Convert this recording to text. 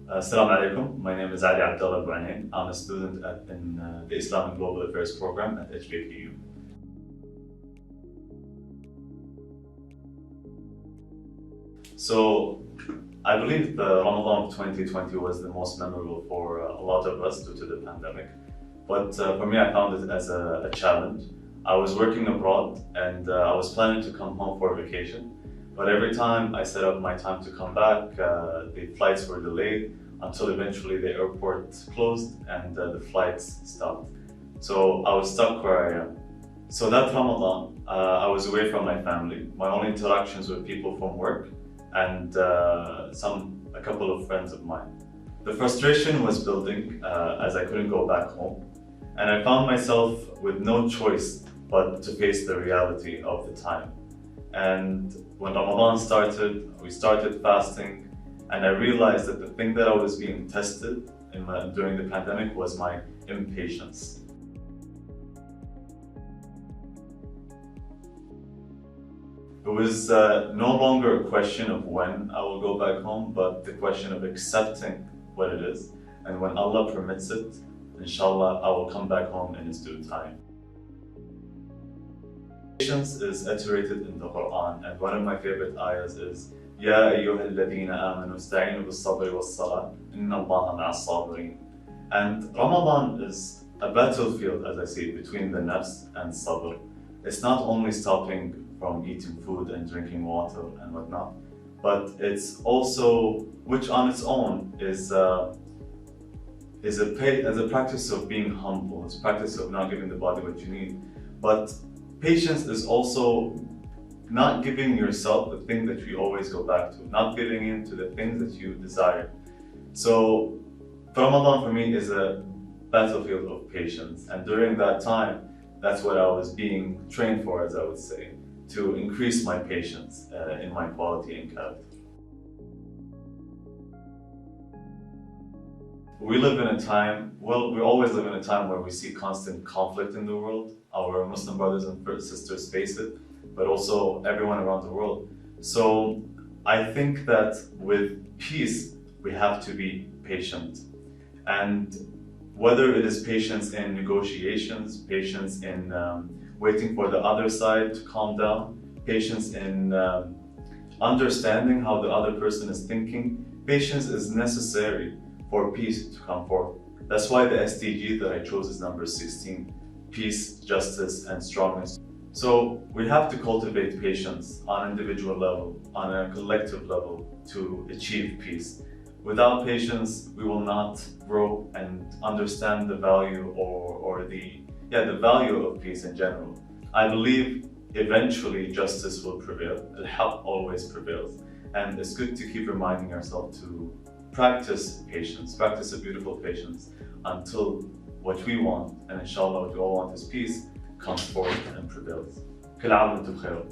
Assalamu alaikum. My name is Ali Al-Buainain. I'm a student in the Islamic Global Affairs program at HBKU. So, I believe the Ramadan of 2020 was the most memorable for a lot of us due to the pandemic. But for me, I found it as a challenge. I was working abroad and I was planning to come home for vacation. But every time I set up my time to come back, the flights were delayed until eventually the airport closed and the flights stopped. So I was stuck where I am. So that Ramadan, I was away from my family. My only interactions were people from work and a couple of friends of mine. The frustration was building as I couldn't go back home. And I found myself with no choice but to face the reality of the time. And when Ramadan started, we started fasting, and I realized that the thing that I was being tested during the pandemic was my impatience. It was no longer a question of when I will go back home, but the question of accepting what it is. And when Allah permits it, inshallah, I will come back home in its due time. Patience is iterated in the Quran, and one of my favorite ayahs is Ya ayyuha alladhina amanu ista'inu bis-sabri was-salah, inna Allaha ma'as sabirin. And Ramadan is a battlefield, as I see, between the nafs and sabr. It's not only stopping from eating food and drinking water and whatnot, but it's also, which on its own is a practice of being humble, it's a practice of not giving the body what you need. But patience is also not giving yourself the thing that you always go back to, not giving in to the things that you desire. So Ramadan for me is a battlefield of patience, and during that time, that's what I was being trained for, as I would say, to increase my patience in my quality and character. We live in a time, we always live in a time where we see constant conflict in the world. Our Muslim brothers and sisters face it, but also everyone around the world. So I think that with peace, we have to be patient. And whether it is patience in negotiations, patience in waiting for the other side to calm down, patience in understanding how the other person is thinking, patience is necessary for peace to come forth. That's why the SDG that I chose is number 16, peace, justice, and strongness. So we have to cultivate patience on an individual level, on a collective level to achieve peace. Without patience, we will not grow and understand the value or the value of peace in general. I believe eventually justice will prevail. Al-Haq always prevails. And it's good to keep reminding ourselves to practice patience, practice a beautiful patience until what we want, and inshallah what we all want is peace, comes forth and prevails. كل عام وانتم بخير.